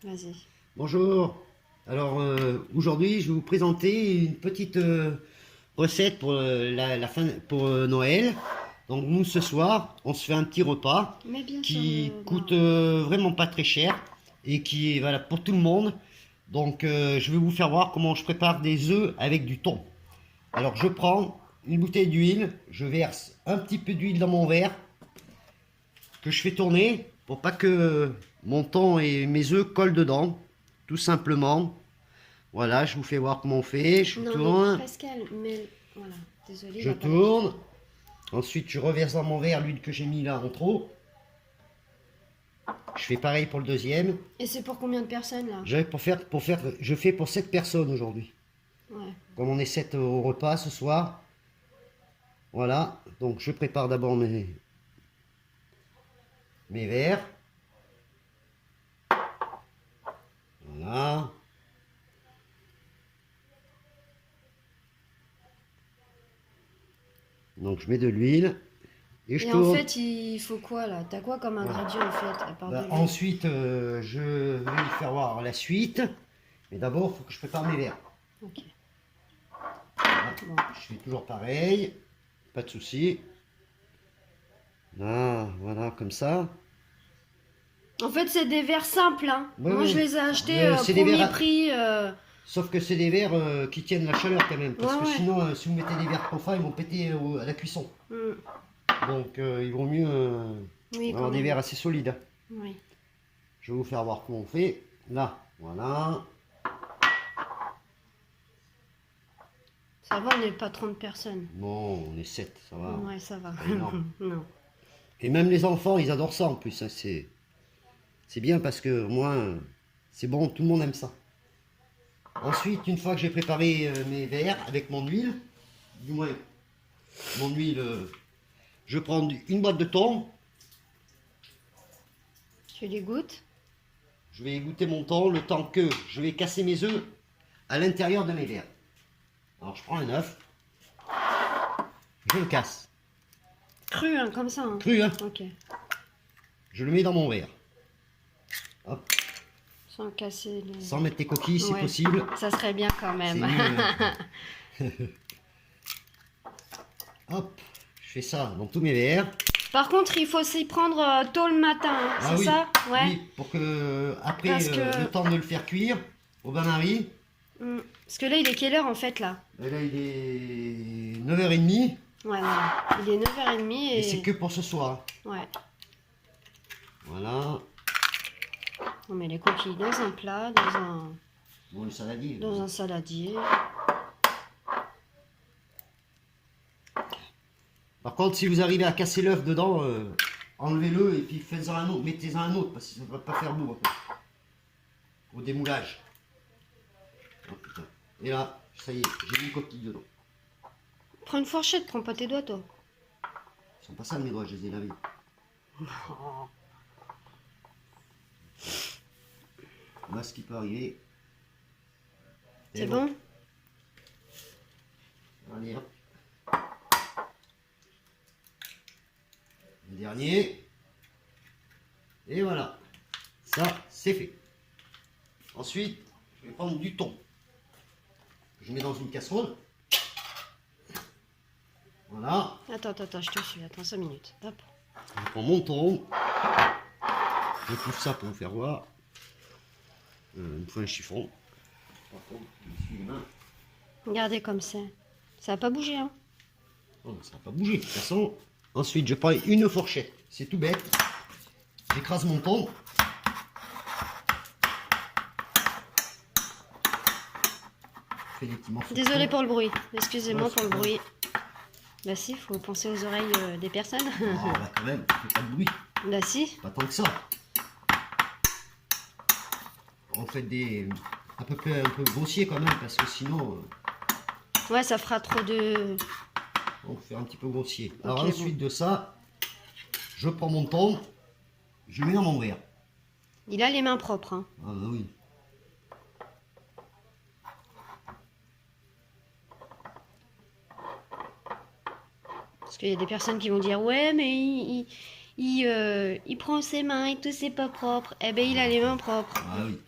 Vas-y. Bonjour. Alors aujourd'hui, je vais vous présenter une petite recette pour la fin pour Noël. Donc nous ce soir, on se fait un petit repas Mais bien sûr. qui coûte Bah, vraiment pas très cher et qui est valable pour tout le monde. Donc je vais vous faire voir comment je prépare des œufs avec du thon. Alors je prends une bouteille d'huile, je verse un petit peu d'huile dans mon verre que je fais tourner pour pas que mon thon et mes œufs collent dedans, tout simplement. Voilà, je vous fais voir comment on fait. Je non, tourne, mais Pascal, mais voilà. Désolée, il je va pas tourne. Ensuite, je reverse dans mon verre l'huile que j'ai mis là en trop. Je fais pareil pour le deuxième. Et c'est pour combien de personnes là? Je fais pour 7 personnes aujourd'hui. Ouais. Comme on est 7 au repas ce soir. Voilà, donc je prépare d'abord mes verres. Voilà. Donc je mets de l'huile et je Et en tourne. fait, il faut quoi là? T'as quoi comme ingrédient en fait, à part de l'huile? Ensuite, je vais vous faire voir la suite. Mais d'abord, il faut que je prépare mes verres. Ok. Voilà. Bon. Je fais toujours pareil. Pas de souci. Là, voilà, comme ça. En fait, c'est des verres simples, hein. Ouais, Moi, ouais. je les ai achetés C'est des premier verres prix. Sauf que c'est des verres qui tiennent la chaleur quand même. Parce Ouais, que ouais. sinon, si vous mettez des verres trop fins, ils vont péter à la cuisson. Mm. Donc, il vaut mieux Oui, quand avoir des même. verres assez solides. Oui. Je vais vous faire voir comment on fait. Là, voilà. Ça va, on n'est pas 30 personnes. Bon, on est 7, ça va. Ouais, ça va. Pas énorme. Non. Et même les enfants, ils adorent ça en plus. Hein, c'est bien parce que au moins, c'est bon, tout le monde aime ça. Ensuite, une fois que j'ai préparé mes verres avec mon huile, du moins mon huile, je prends une boîte de thon. Tu les goûtes? Je vais égoutter mon thon le temps que je vais casser mes œufs à l'intérieur de mes verres. Alors je prends un œuf, je le casse. Cru, hein, comme ça. Hein. Cru, hein. Ok. Je le mets dans mon verre. Hop, Sans casser les... sans mettre les coquilles si Ouais. possible. Ça serait bien quand C'est même. mieux. Hop, je fais ça dans tous mes verres. Par contre, il faut s'y prendre tôt le matin, hein, Ah c'est oui, ça? Ouais. oui, pour que après Parce que- le temps de le faire cuire au bain-marie. Mm. Parce que là, il est quelle heure en fait là? Et là, il est 9h30 Ouais, voilà. Il est 9h30 et et... c'est que pour ce soir. Ouais. Voilà. On met les coquilles dans un plat, Bon, le saladier. dans un saladier. Par contre, si vous arrivez à casser l'œuf dedans, enlevez-le et puis faites-en un autre. Mettez-en un autre parce que ça ne va pas faire beau après. Au démoulage. Oh, putain. Et là, ça y est, j'ai mis une coquille dedans. Prends une fourchette, prends pas tes doigts toi. Ils sont pas sales mes doigts, je les ai lavés. Là, ce qui peut arriver. C'est bon? Allez, hop. Le dernier. Et voilà. Ça, c'est fait. Ensuite, je vais prendre du thon. Je mets dans une casserole. Voilà. Attends, je te suis. Attends 5 minutes. Hop. Je prends mon thon. Je pousse ça pour vous faire voir. Il me faut un chiffon. Par contre, je me suis les mains. Regardez comme c'est. Ça va pas bouger, hein? Oh, ça va pas bouger de toute façon. Ensuite, je prends une fourchette. C'est tout bête. J'écrase mon thon. Je fais des petits morceaux. Désolé pour le bruit. Excusez-moi Ouais, pour le c'est bruit. Bah si, faut penser aux oreilles des personnes. Oh, bah quand même, ça fait pas de bruit. Bah si. Pas tant que ça. On fait des à peu près un peu grossier quand même parce que sinon Ouais, ça fera trop de... on fait un petit peu grossier. Alors Ok, ensuite de ça, je prends mon thon, je le mets dans mon verre. Il a les mains propres, hein. Ah bah oui. Parce qu'il y a des personnes qui vont dire ouais mais il prend ses mains et tout, c'est pas propre. Eh ben, il a les mains propres. Ah oui.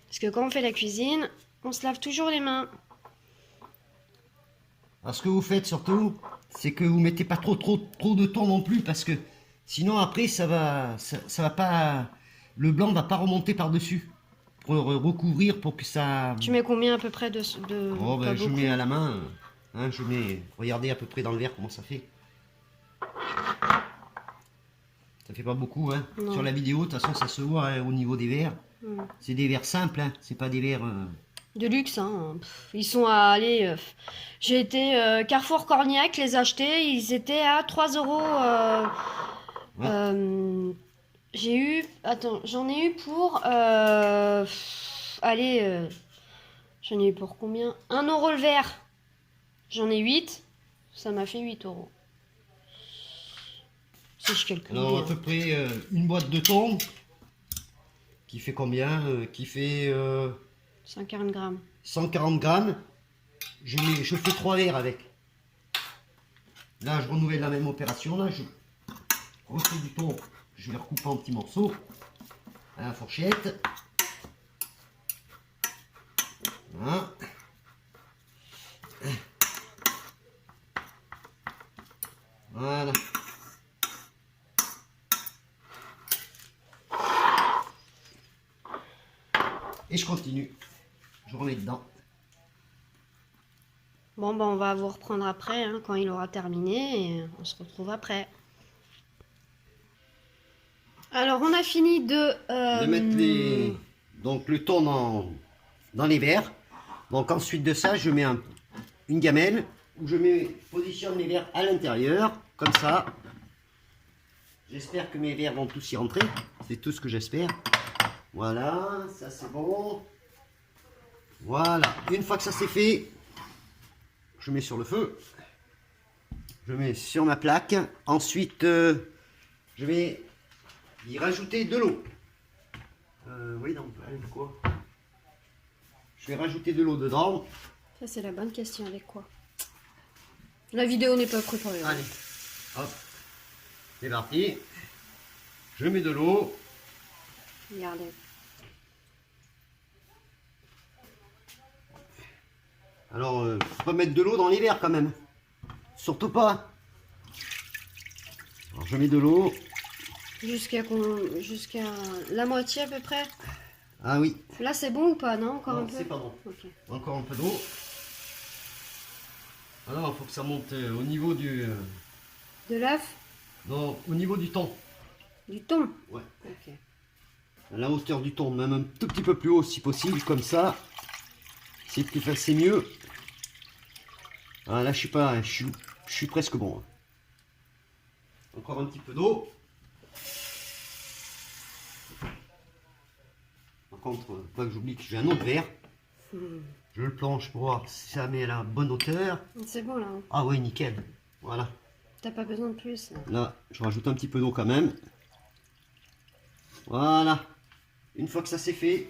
Parce que quand on fait la cuisine, on se lave toujours les mains. Alors ce que vous faites surtout, c'est que vous mettez pas trop de thon non plus, parce que sinon après ça va pas, le blanc va pas remonter par dessus pour recouvrir pour que ça. Tu mets combien à peu près de Oh pas ben je beaucoup. mets à la main, hein, je mets, regardez à peu près dans le verre comment ça fait. Ça fait pas beaucoup, hein. Non. Sur la vidéo, de toute façon ça se voit hein, au niveau des verres. C'est des verres simples, hein. C'est pas des verres. De luxe, hein. Pff, ils sont à aller. J'ai été Carrefour Cornillac les acheter, ils étaient à 3 euros. Ouais. J'ai eu. Attends, j'en ai eu pour. Allez, j'en ai eu pour combien? 1 euro le verre. J'en ai 8. Ça m'a fait 8 euros. Si je calcule Alors à bien. peu près une boîte de thon qui fait combien qui fait 140 grammes. 140 grammes. Je fais 3 verres avec. Là, je renouvelle la même opération. Là, je refais du thon. Je vais le recouper en petits morceaux à la fourchette. Voilà. Voilà. Et je continue. Je remets dedans. Bon, ben, on va vous reprendre après, hein, quand il aura terminé, et on se retrouve après. Alors, on a fini De mettre donc le thon dans les verres. Donc ensuite de ça, je mets une gamelle où positionne mes verres à l'intérieur, comme ça. J'espère que mes verres vont tous y rentrer. C'est tout ce que j'espère. Voilà, ça c'est bon. Voilà, une fois que ça c'est fait, je mets sur le feu. Je mets sur ma plaque. Ensuite, je vais y rajouter de l'eau. Oui, donc, allez, quoi? Je vais rajouter de l'eau dedans. Ça, c'est la bonne question. Avec quoi? La vidéo n'est pas préparée. Allez, hop, c'est parti. Je mets de l'eau. Regardez. Alors, faut pas mettre de l'eau dans les verres quand même. Surtout pas. Alors, je mets de l'eau. Jusqu'à la moitié à peu près. Ah oui. Là, c'est bon ou pas? Non, encore Non, un peu. c'est pas bon. Ok. Encore un peu d'eau. Alors, il faut que ça monte au niveau du... De l'œuf? non, au niveau du thon. Du thon? Ouais. Ok. À la hauteur du thon, même un tout petit peu plus haut si possible, comme ça. C'est plus facile, c'est mieux. Ah, là, je suis pas... Je suis presque bon. Encore un petit peu d'eau. Par contre, pas que j'oublie que j'ai un autre verre. Je le planche pour voir si ça met à la bonne hauteur. C'est bon là. Hein. Ah oui, nickel. Voilà. T'as pas besoin de plus. Là. Là, je rajoute un petit peu d'eau quand même. Voilà. Une fois que ça c'est fait.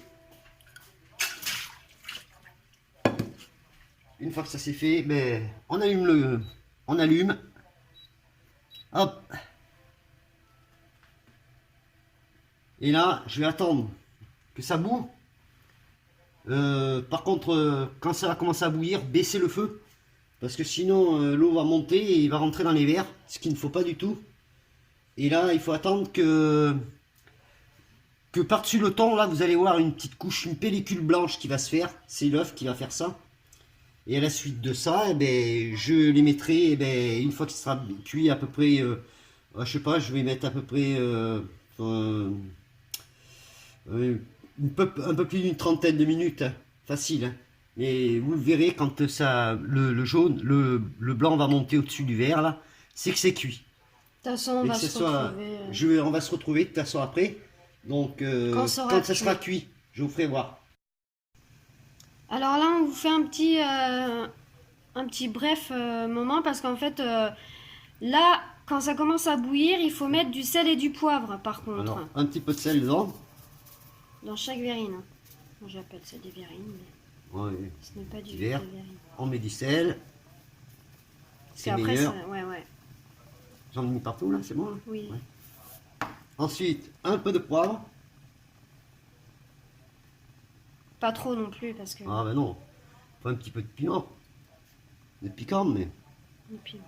Une fois que ça c'est fait, ben, on allume le... On allume. Hop. Et là, je vais attendre que ça boue. Par contre, quand ça va commencer à bouillir, baissez le feu. Parce que sinon, l'eau va monter et il va rentrer dans les verres. Ce qu'il ne faut pas du tout. Et là, il faut attendre que par-dessus le thon, là, vous allez voir une petite couche, une pellicule blanche qui va se faire. C'est l'œuf qui va faire ça. Et à la suite de ça, eh ben, je les mettrai, eh ben, une fois qu'il sera cuit à peu près, je sais pas, je vais mettre à peu près un peu plus d'une trentaine de minutes, hein, facile. Hein. Mais vous le verrez quand ça, le jaune, le blanc va monter au-dessus du verre, là, c'est que c'est cuit. De toute façon, on Et va que ce se soit, retrouver. on va se retrouver de toute façon après. Donc, quand ça sera cuit, je vous ferai voir. Alors là, on vous fait un petit bref moment parce qu'en fait, là, quand ça commence à bouillir, il faut mettre du sel et du poivre par contre. Alors, un petit peu de sel dedans. Dans chaque verrine. Moi, j'appelle ça des verrines, mais Ouais, ce n'est pas du vert. des verrines. On met du sel. Parce C'est qu'après, meilleur. ouais. J'en ai mis partout là, c'est bon là? Oui. Ouais. Ensuite, un peu de poivre. Pas trop non plus parce que. Ah ben non, faut un petit peu de piment. De piquant, mais Et puis,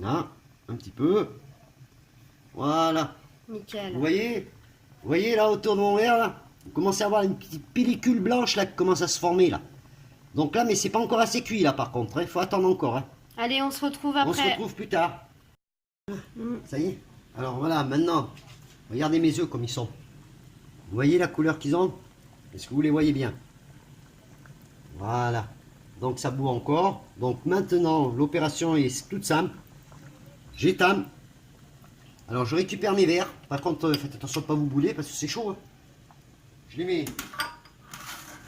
là, un petit peu. Voilà. nickel. Vous voyez là autour de mon verre là, vous commencez à avoir une petite pellicule blanche là qui commence à se former là. Donc là, mais c'est pas encore assez cuit là par contre, il faut attendre encore. Hein. Allez, on se retrouve On se après. retrouve plus tard. Mm. Ça y est. Alors voilà, maintenant, regardez mes œufs comme ils sont. Vous voyez la couleur qu'ils ont? Est-ce que vous les voyez bien? Voilà. Donc ça bout encore. Donc maintenant, l'opération est toute simple. J'étame. Alors je récupère mes verres. Par contre, faites attention de ne pas vous bouler parce que c'est chaud. Hein. Je les mets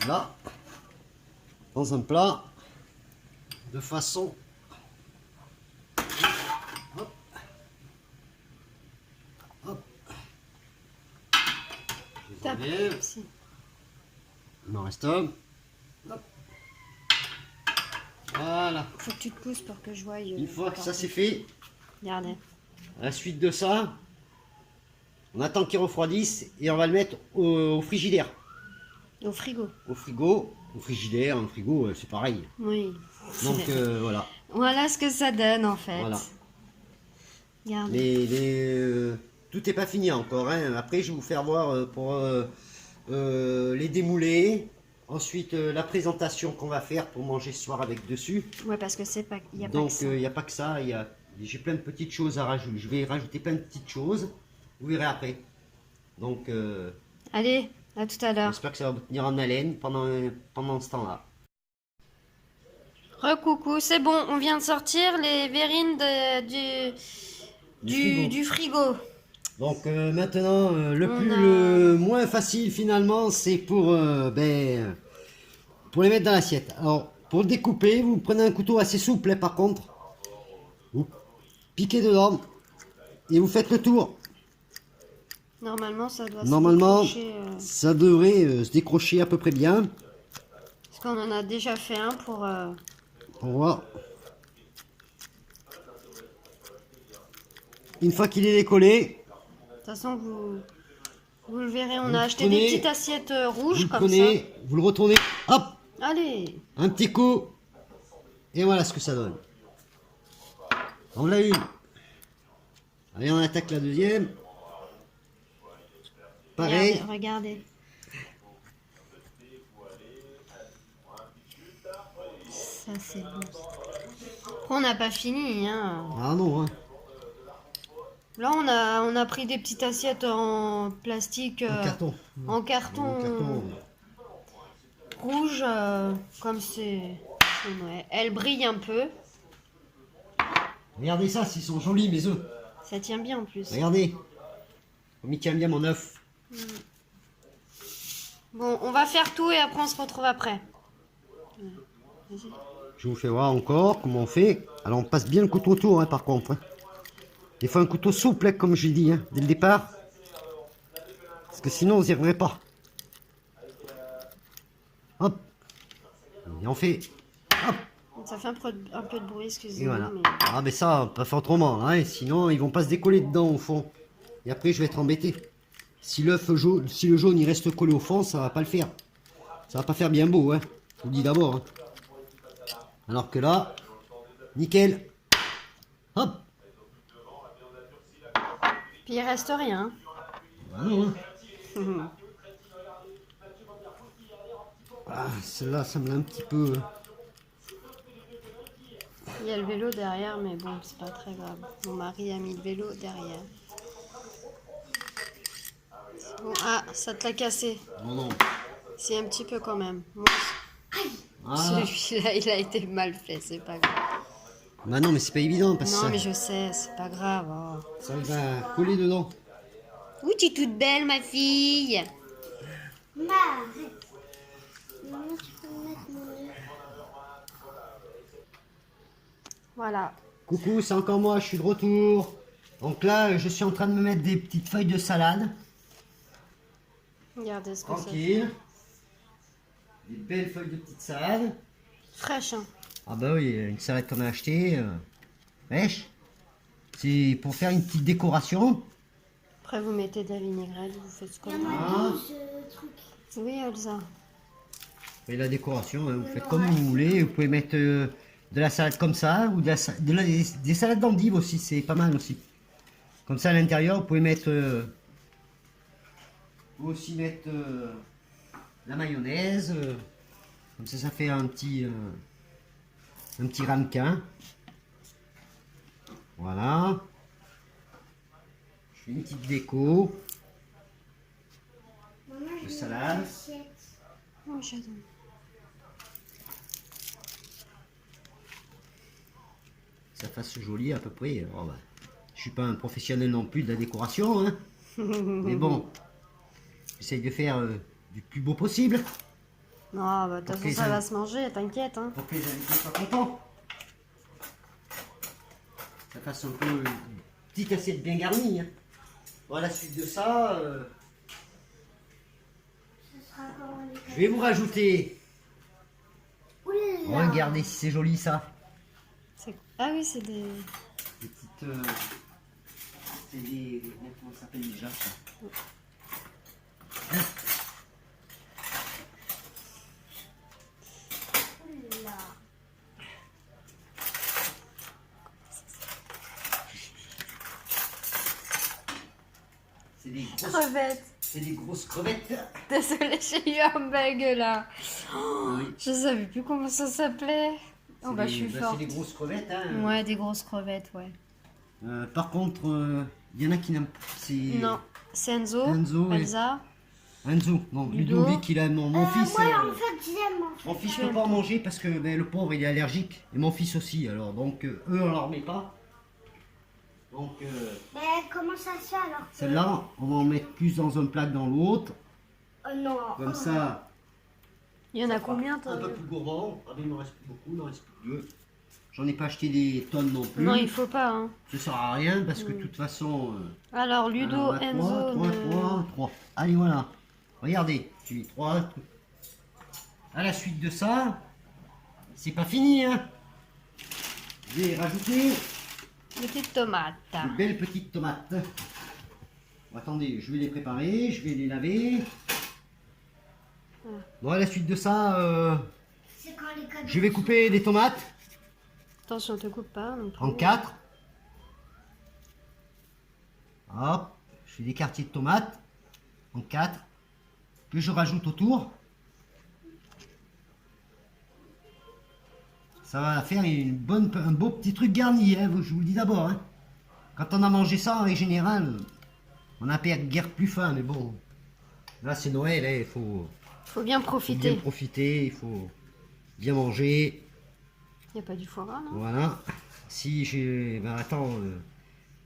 là, dans un plat, de façon... Hop. Hop. Je les Tape. enlève. Si. Il m'en reste un. Hop. Voilà. Faut que tu te pousses pour que je voie. Une fois que ça c'est fait, Regardez. à la suite de ça, on attend qu'il refroidisse et on va le mettre au frigidaire. Au frigo. Au frigo, au frigidaire, au frigo, c'est pareil. Oui. Donc voilà. Voilà ce que ça donne en fait. Voilà. Regardez. Tout n'est pas fini encore. Hein. Après, je vais vous faire voir pour les démouler. Ensuite, la présentation qu'on va faire pour manger ce soir avec dessus. Ouais, parce que c'est pas. Il y a pas Donc, que ça. il n'y a pas que ça. J'ai plein de petites choses à rajouter. Je vais rajouter plein de petites choses. Vous verrez après. Donc, Allez, à tout à l'heure. j'espère que ça va vous tenir en haleine pendant ce temps-là. Recoucou, c'est bon, on vient de sortir les verrines du frigo. Donc maintenant, On a- le moins facile finalement, c'est pour les mettre dans l'assiette. Alors, pour le découper, vous prenez un couteau assez souple, hein, par contre. Vous piquez dedans et vous faites le tour. Normalement, ça doit Normalement, se décrocher, ça devrait se décrocher à peu près bien. parce qu'on en a déjà fait un pour... On voit. Une fois qu'il est décollé, De toute façon, vous le verrez, on Vous a le acheté prenez, des petites assiettes vous rouges le comme prenez, vous le retournez, hop, ça. Allez, un petit coup, et voilà ce que ça donne. On l'a une. Allez, on attaque la deuxième. Pareil. regardez. Ça, c'est bon. On n'a pas fini, hein. Ah non, hein. Là, on a pris des petites assiettes en plastique, En carton. en carton En carton. rouge, comme c'est... Ouais, elle brille un peu. Regardez ça, s'ils sont jolis mes œufs. Ça tient bien en plus. Regardez. Comme il tient bien mon œuf. Bon, on va faire tout et après on se retrouve après. Vas-y. Je vous fais voir encore comment on fait. Alors on passe bien le couteau autour, hein, par contre. Hein. Il faut un couteau souple, hein, comme j'ai dit, hein, dès le départ. Parce que sinon, on n'y arriverait pas. Hop. Et on fait. Hop. Ça fait un peu de bruit, Et excusez-moi. voilà. Mais... Ah, mais ça, on peut pas faire autrement. Hein, sinon, ils vont pas se décoller dedans, au fond. Et après, je vais être embêté. Si l'œuf jaune, si le jaune, il reste collé au fond, ça va pas le faire. Ça va pas faire bien beau, hein. Je vous le dis d'abord. Hein. Alors que là, nickel. Hop. Puis il reste rien. Ah non, hein. Ah, celle-là, ça me l'a un petit peu... Il y a le vélo derrière, mais bon, c'est pas très grave. Mon mari a mis le vélo derrière. Bon, ah, ça te l'a cassé. Non, non. C'est un petit peu quand même. Bon, Ah. celui-là, il a été mal fait, c'est pas grave. Bah non, mais c'est pas évident parce Non, que mais je sais, c'est pas grave. Oh. ça va coller dedans. Ouh, tu es toute belle, ma fille. Maman, arrête. Maman, tu peux me mettre mon œuf. Voilà. Coucou, c'est encore moi, je suis de retour. Donc là, je suis en train de me mettre des petites feuilles de salade. Regardez ce que ça fait. Tranquille. Des belles feuilles de petites salades. Fraîche, hein. Ah bah oui, une salade qu'on a achetée. Wesh. C'est pour faire une petite décoration. Après, vous mettez de la vinaigrette, vous faites ce Il y comme en vous Ah. a 12 trucs. voulez. Oui, Elsa. Et la décoration, hein, vous faites comme vous voulez. Vous pouvez mettre de la salade comme ça, ou des salades d'endives aussi, c'est pas mal aussi. Comme ça à l'intérieur, vous pouvez mettre... vous pouvez aussi mettre la mayonnaise. Comme ça fait un petit ramequin. Voilà. Je fais une petite déco. Maman, je mets salade. une assiette. Oh, j'adore. Ça fasse joli à peu près. Alors, bah, je suis pas un professionnel non plus de la décoration, hein. Mais bon, j'essaye de faire du plus beau possible Non, bah, de toute Ok, façon, ça ça- va se manger, t'inquiète. Hein. pour que les invités soient contents. Ça fasse un peu une petite assiette bien garnie, hein. Bon, à la suite de ça, Ce sera comment les je vais vous rajouter. Oula. Regardez si c'est joli ça. Ah oui, c'est des... Des petites. C'est des. Comment ça s'appelle déjà ça? Oula. C'est des grosses. crevettes. C'est des grosses crevettes. Désolée, j'ai eu un bug là. Oui. Je savais plus comment ça s'appelait. Oh C'est bah, des- je suis bah, forte. c'est des grosses crevettes, hein. Ouais, des grosses crevettes, ouais. Par contre, il y en a qui n'aiment pas. C'est Non, c'est Enzo, Enzo et- Elsa. Enzo. Non, Ludo. Ludovic, il a mon fils. Moi, en fait, j'aime. En fait. Mon fils peut pas en manger parce que ben, le pauvre il est allergique. Et mon fils aussi. Alors donc eux on leur met pas. Donc Mais comment ça se fait alors que- celle-là on va en mettre plus dans un plat que dans l'autre. Non. Comme ça. Il y en a ça fera combien, toi Un peu plus gourmand. Ah ben il me reste plus beaucoup, il en reste plus que deux. J'en ai pas acheté des tonnes non plus. Non, il faut pas. Hein. Ça sert à rien parce que de toute façon. Alors, Ludo, alors, on a Enzo. ne- 3. Allez voilà. Regardez, tu mets 3. À la suite de ça, c'est pas fini hein. Je vais rajouter Petite tomate. de belles petites tomates. Bon, attendez, je vais les préparer, je vais les laver. Bon, à la suite de ça, C'est quand les cadeaux. je vais couper des tomates Attention, te coupe pas non plus. en 4. Hop, je fais des quartiers de tomates en 4 que je rajoute autour. Ça va faire un beau petit truc garni, hein, je vous le dis d'abord. Hein. Quand on a mangé ça, en règle générale, on n'a pas guère plus faim, mais bon. Là, c'est Noël, hein, il faut Faut bien bien profiter. profiter, il faut bien manger. Il n'y a pas du foie gras, non? Voilà. Si j'ai. Ben attends,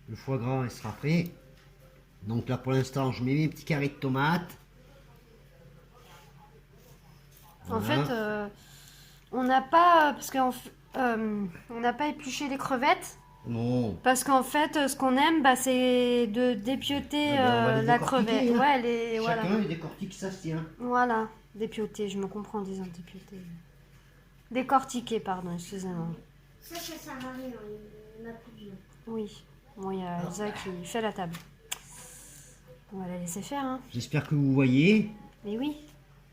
le foie gras, il sera prêt. Donc là, pour l'instant, je mets mes petits carrés de tomates. En Voilà. fait, on n'a pas. Parce qu'on on n'a pas épluché les crevettes. Non. Parce qu'en fait, ce qu'on aime, bah, c'est de dépioter Ah ben, on va les la décortiquer, crevette. hein. Ouais, les, voilà. Chacun, il décortique ça se tient. Voilà, dépioter, je me comprends en disant dépioter. Décortiquer, pardon, excusez-moi. Ça sert à rien. Il n'a plus besoin. Oui, bon, il y a Elsa qui fait la table. On va la laisser faire, hein. J'espère que vous voyez Mais oui,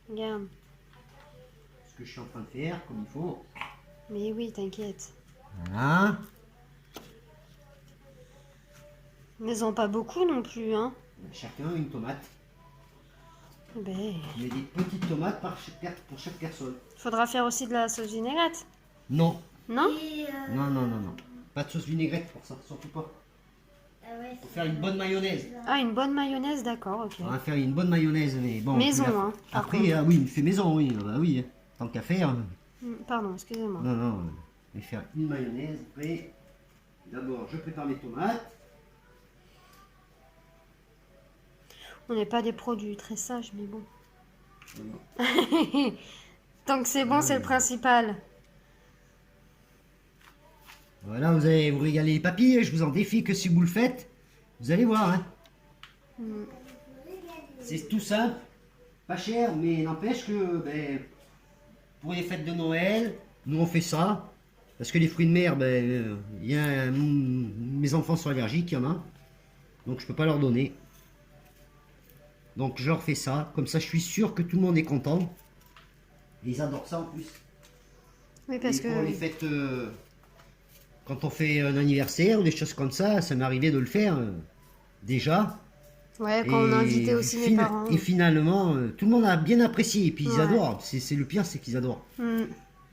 regarde. ce que je suis en train de faire, comme il faut. Mais oui, t'inquiète. Voilà. Mais en pas beaucoup non plus, hein. Chacun une tomate. Eh ben, Il y a des petites tomates pour chaque personne. faudra faire aussi de la sauce vinaigrette, Non. non? Et Non, non, non, non. Pas de sauce vinaigrette pour ça, surtout pas. ouais, Faut faire une bonne mayonnaise. Ah, une bonne mayonnaise, d'accord, ok. On va faire une bonne mayonnaise, mais bon. Maison, puis hein, par Après, contre. ah oui, il fait maison, oui. Ah bah oui, hein. Tant qu'à faire. Pardon, excusez-moi. Non, non. Je vais faire une mayonnaise. Après, d'abord, je prépare mes tomates. On n'est pas des produits très sages, mais bon. Non. Tant que c'est bon, c'est le principal. Voilà, vous allez vous régaler les papilles. Je vous en défie que si vous le faites, vous allez voir. Hein. C'est tout simple, pas cher, mais n'empêche que ben, pour les fêtes de Noël, nous on fait ça. Parce que les fruits de mer, ben, mes enfants sont allergiques, il y en a. Donc je peux pas leur donner. Donc je leur fais ça. Comme ça, je suis sûr que tout le monde est content. Et ils adorent ça en plus. Oui, parce Et pour que... les fêtes, quand on fait un anniversaire ou des choses comme ça m'est arrivé de le faire déjà. Ouais, quand on a invité aussi mes parents. Et finalement, tout le monde a bien apprécié. Et puis ils Ouais. adorent. C'est le pire, c'est qu'ils adorent.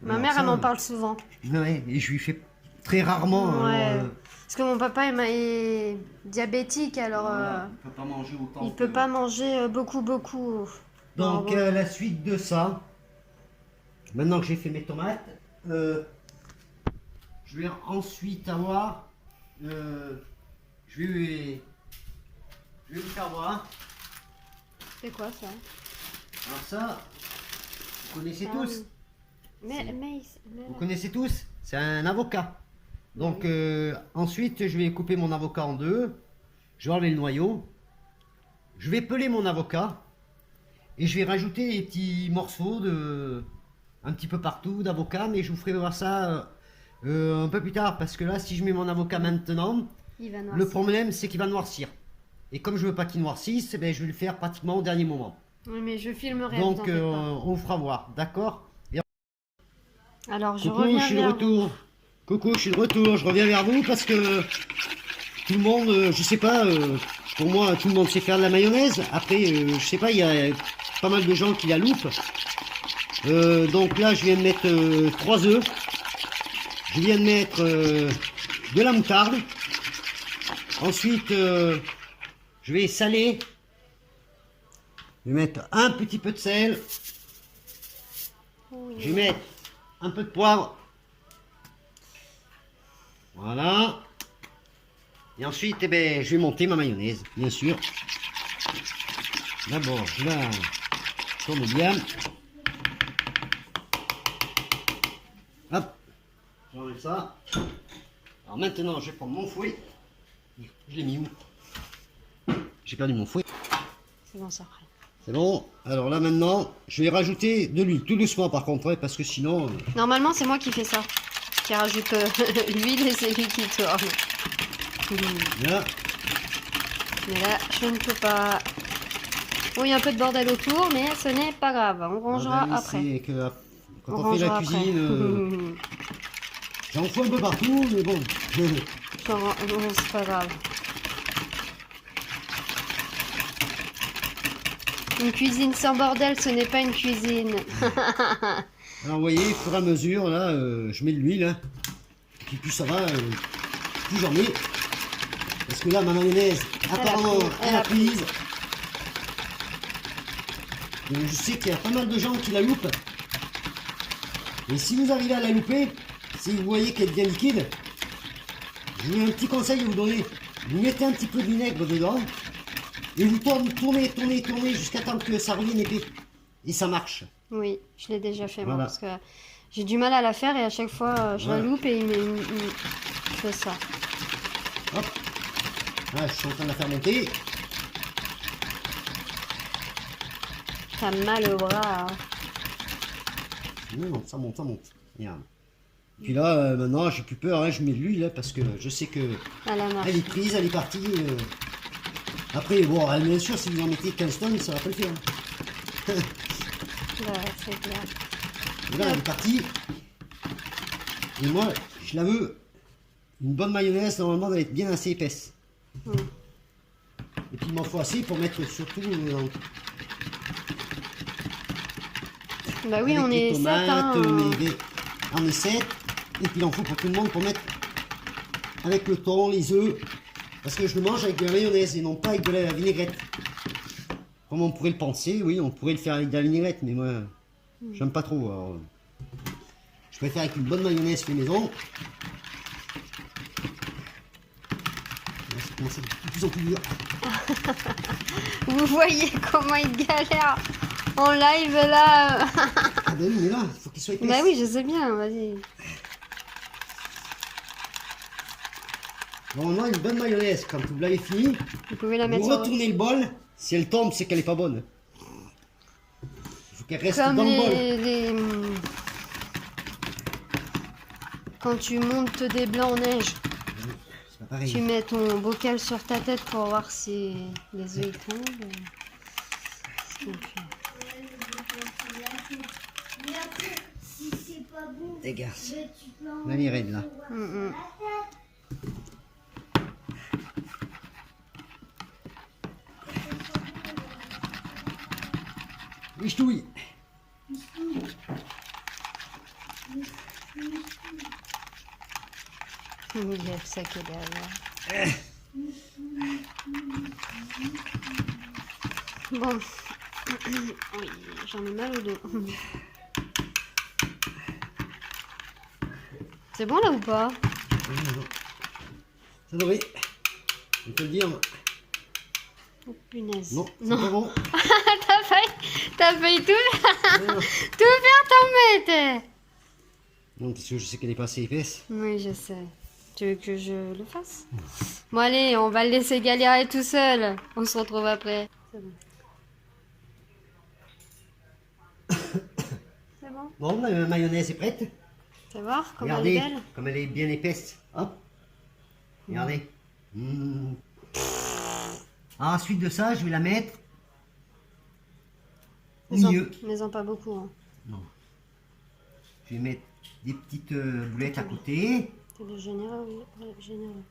Ma Alors mère, ça, elle m'en parle souvent. Ouais, et je lui fais très rarement. Ouais. Alors, Parce que mon papa est diabétique, alors voilà, il peut pas manger autant. il peut pas manger beaucoup. Donc Alors, la suite de ça, maintenant que j'ai fait mes tomates, je vais ensuite avoir, je vais vous faire voir. c'est quoi ça? Alors ça, vous connaissez Ah tous. oui. Vous connaissez tous. C'est un avocat. Donc ensuite, je vais couper mon avocat en deux. Je vais enlever le noyau. Je vais peler mon avocat. Et je vais rajouter des petits morceaux un petit peu partout d'avocat. Mais je vous ferai voir ça un peu plus tard. Parce que là, si je mets mon avocat maintenant, Il va le noircir. problème c'est qu'il va noircir. Et comme je veux pas qu'il noircisse, eh ben, je vais le faire pratiquement au dernier moment. Oui, mais je filmerai. vous en Donc faites pas. on vous fera voir. D'accord? Alors, je Coucou, reviens je suis de vers retour. Coucou, je suis de retour. Je reviens vers vous parce que tout le monde, je sais pas, pour moi, tout le monde sait faire de la mayonnaise. Après, je sais pas, il y a pas mal de gens qui la loupent. Donc là, je viens de mettre 3 œufs. Je viens de mettre de la moutarde. Ensuite, je vais saler. Je vais mettre un petit peu de sel. Oui. Je vais mettre un peu de poivre. Voilà. Et ensuite, eh ben, je vais monter ma mayonnaise, bien sûr. D'abord, je la tourne bien. Hop. J'enlève ça. Alors maintenant, je vais prendre mon fouet. Je l'ai mis où? J'ai perdu mon fouet. C'est bon, ça après. C'est bon. Alors là maintenant, je vais rajouter de l'huile. Tout doucement par contre, ouais, parce que sinon... Normalement, c'est moi qui fais ça. Qui rajoute l'huile et c'est lui qui tourne. Là. Mais là, je ne peux pas. Bon, il y a un peu de bordel autour, mais ce n'est pas grave. On rangera Ah ben oui, après. c'est que, quand On on fait la rangera après. cuisine, j'en fous un peu partout, mais bon. Non, c'est pas grave. Une cuisine sans bordel, ce n'est pas une cuisine. Alors vous voyez, au fur et à mesure, là, je mets de l'huile. Hein. Et puis plus ça va, plus j'en mets. Parce que là, ma mayonnaise, apparemment, elle a prise. Et je sais qu'il y a pas mal de gens qui la loupent. Et si vous arrivez à la louper, si vous voyez qu'elle devient liquide, je vous ai un petit conseil à vous donner. Vous mettez un petit peu de vinaigre dedans. Et vous tournez jusqu'à temps que ça revienne épais. Et ça marche. Oui, je l'ai déjà fait moi, Voilà. parce que j'ai du mal à la faire et à chaque fois je Voilà. la loupe et je fais ça. Hop. Là, je suis en train de la faire monter. T'as mal au bras. Hein. Non, ça monte, ça monte. Regarde. Puis là, maintenant, j'ai plus peur, hein, je mets de l'huile là, parce que je sais que À la marche. elle est prise, elle est partie. Après, bon, bien sûr, si vous en mettez 15 tonnes, ça va pas le faire. Hein. Ouais, c'est clair. Et là, elle est partie. Et moi, je la veux. Une bonne mayonnaise, normalement, elle doit être bien assez épaisse. Et puis, il m'en faut assez pour mettre surtout Bah oui, avec on les est 7. tomates, Hein. on est 7. Et puis, il en faut pour tout le monde pour mettre avec le thon, les œufs. Parce que je le mange avec de la mayonnaise et non pas avec de la vinaigrette. Comme on pourrait le penser, oui, on pourrait le faire avec de la vinaigrette, mais moi, j'aime pas trop. Alors, je préfère avec une bonne mayonnaise fait maison. Là, ça commence à être de plus en plus dur. Vous voyez comment il galère en live là. Ah ben oui, mais là, il faut qu'il soit épaisse. Bah oui, je sais bien, vas-y. Normalement, une bonne mayonnaise, quand vous l'avez fini, Vous pouvez la mettre vous sur... retournez le bol. Si elle tombe, c'est qu'elle est pas bonne. Il faut qu'elle reste Comme dans le bol. les... quand tu montes des blancs en neige, C'est pas pareil. tu mets ton bocal sur ta tête pour voir si les œufs ils tombent. Donc, Mais après, si c'est pas bon, Dégage. ben, tu peux en On a les raides là. mm. Oui, ch'touille. Il y a le sac qui est derrière. Bon. Oui, j'en ai mal au dos. C'est bon là ou pas? Ça devrait. On peut le dire. Oh, punaise. Non, c'est pas bon. T'as failli tout faire, Non. tout faire tomber, t'es. Non, parce que je sais qu'elle est pas assez épaisse. Oui, je sais. Tu veux que je le fasse? Bon, allez, on va le laisser galérer tout seul. On se retrouve après. C'est bon. C'est bon? Bon, la mayonnaise est prête. Tu vas voir comme Regardez, elle est belle? comme elle est bien épaisse. Hop. Regardez. Ensuite de ça, je vais la mettre au milieu. Mais en pas beaucoup. Hein. Non. Je vais mettre des petites boulettes à côté. T'es de généreux, oui. Ouais, généreux.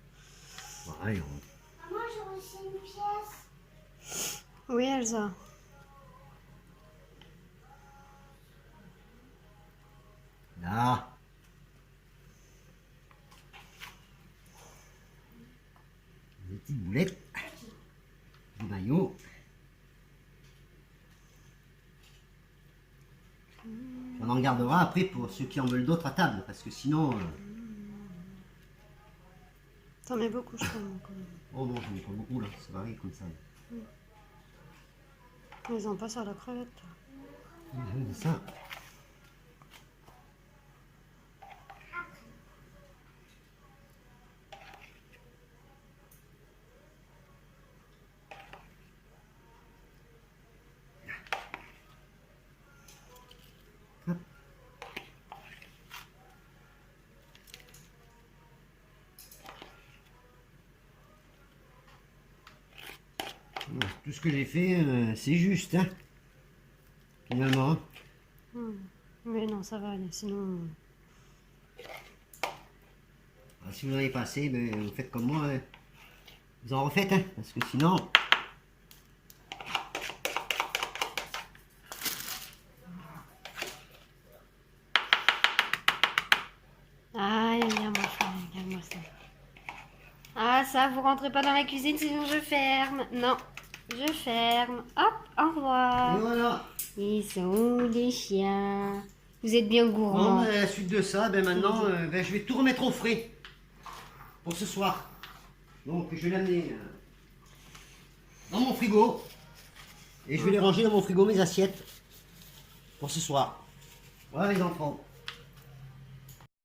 Voilà, et maman, j'ai reçu une pièce. Oui, Elsa. là. Des petites boulettes. Du maillot. On en gardera après pour ceux qui en veulent d'autres à table, parce que sinon... T'en mets beaucoup, je crois. Quand même. Oh non, j'en ai pas beaucoup là, c'est pareil comme ça. Mais ils ont pas sur la crevette. C'est ça. Hop. Bon, tout ce que j'ai fait, c'est juste, hein, finalement. Mais non, ça va aller. Sinon. Ah, si vous n'en avez pas assez, ben, vous faites comme moi, hein. Vous en refaites, hein, parce que sinon... Aïe, regarde-moi ça, regarde-moi ça. Ah, ça, vous rentrez pas dans la cuisine, sinon je ferme. Non, je ferme. Hop, au Et revoir. voilà. Ils sont les chiens. Vous êtes bien Bon, gourmands. ben, à la suite de ça, ben, maintenant, ben, je vais tout remettre au frais pour ce soir. Donc, je vais l'amener dans mon frigo. Et je vais les ranger dans mon frigo, mes assiettes, pour ce soir. Voilà les enfants.